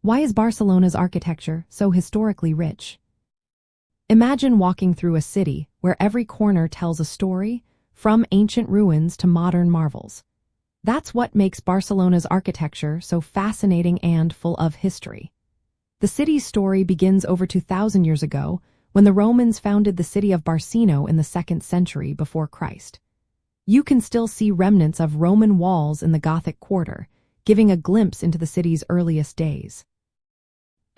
Why is Barcelona's architecture so historically rich? Imagine walking through a city where every corner tells a story, from ancient ruins to modern marvels. That's what makes Barcelona's architecture so fascinating and full of history. The city's story begins over 2,000 years ago when the Romans founded the city of Barcino in the 2nd century before Christ. You can still see remnants of Roman walls in the Gothic quarter, giving a glimpse into the city's earliest days.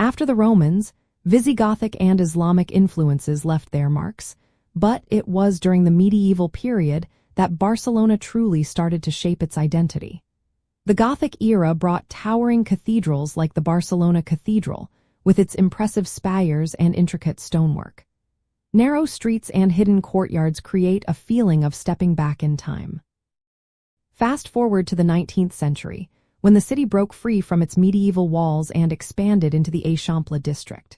After the Romans, Visigothic and Islamic influences left their marks, but it was during the medieval period that Barcelona truly started to shape its identity. The Gothic era brought towering cathedrals like the Barcelona Cathedral, with its impressive spires and intricate stonework. Narrow streets and hidden courtyards create a feeling of stepping back in time. Fast forward to the 19th century, when the city broke free from its medieval walls and expanded into the Eixample district.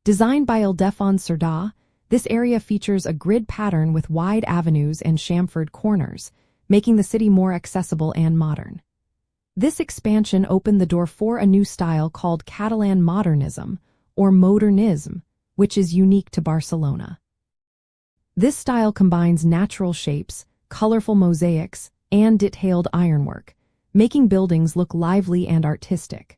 Designed by Ildefons Cerdà, this area features a grid pattern with wide avenues and chamfered corners, making the city more accessible and modern. This expansion opened the door for a new style called Catalan Modernisme, or Modernisme, which is unique to Barcelona. This style combines natural shapes, colorful mosaics, and detailed ironwork, making buildings look lively and artistic.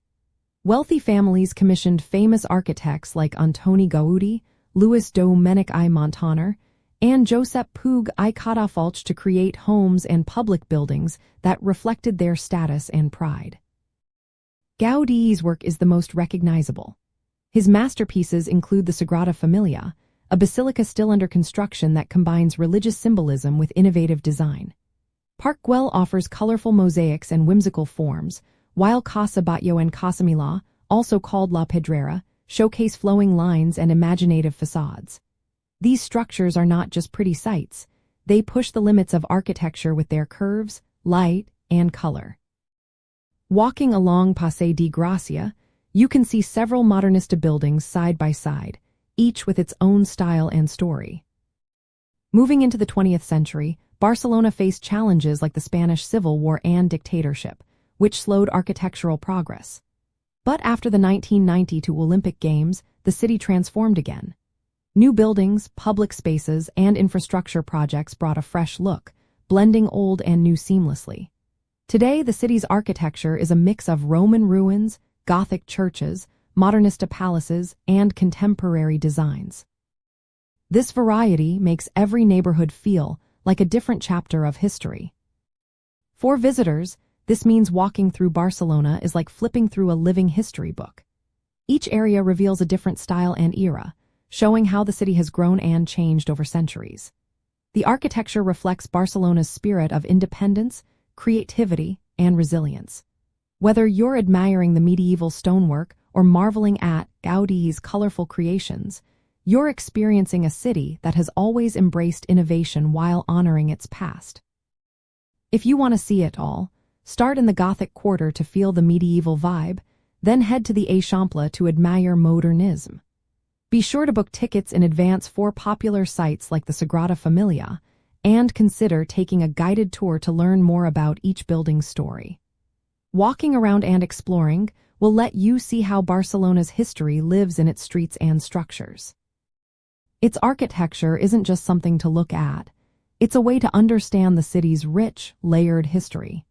Wealthy families commissioned famous architects like Antoni Gaudí, Lluís Domènech I Montaner, and Josep Puig I Cadafalch to create homes and public buildings that reflected their status and pride. Gaudi's work is the most recognizable. His masterpieces include the Sagrada Família, a basilica still under construction that combines religious symbolism with innovative design. Park Güell offers colorful mosaics and whimsical forms, while Casa Batlló and Casa Milà, also called La Pedrera, showcase flowing lines and imaginative facades. These structures are not just pretty sights, they push the limits of architecture with their curves, light, and color. Walking along Passeig de Gràcia, you can see several modernista buildings side by side, each with its own style and story. Moving into the 20th century, Barcelona faced challenges like the Spanish Civil War and dictatorship, which slowed architectural progress. But after the 1992 Olympic Games, the city transformed again. New buildings, public spaces, and infrastructure projects brought a fresh look, blending old and new seamlessly. Today, the city's architecture is a mix of Roman ruins, Gothic churches, modernista palaces, and contemporary designs. This variety makes every neighborhood feel like a different chapter of history. For visitors, this means walking through Barcelona is like flipping through a living history book. Each area reveals a different style and era, showing how the city has grown and changed over centuries. The architecture reflects Barcelona's spirit of independence, creativity, and resilience. Whether you're admiring the medieval stonework or marveling at Gaudi's colorful creations, you're experiencing a city that has always embraced innovation while honoring its past. If you want to see it all, start in the Gothic quarter to feel the medieval vibe, then head to the Eixample to admire modernism. Be sure to book tickets in advance for popular sites like the Sagrada Família, and consider taking a guided tour to learn more about each building's story. Walking around and exploring will let you see how Barcelona's history lives in its streets and structures. Its architecture isn't just something to look at, it's a way to understand the city's rich, layered history.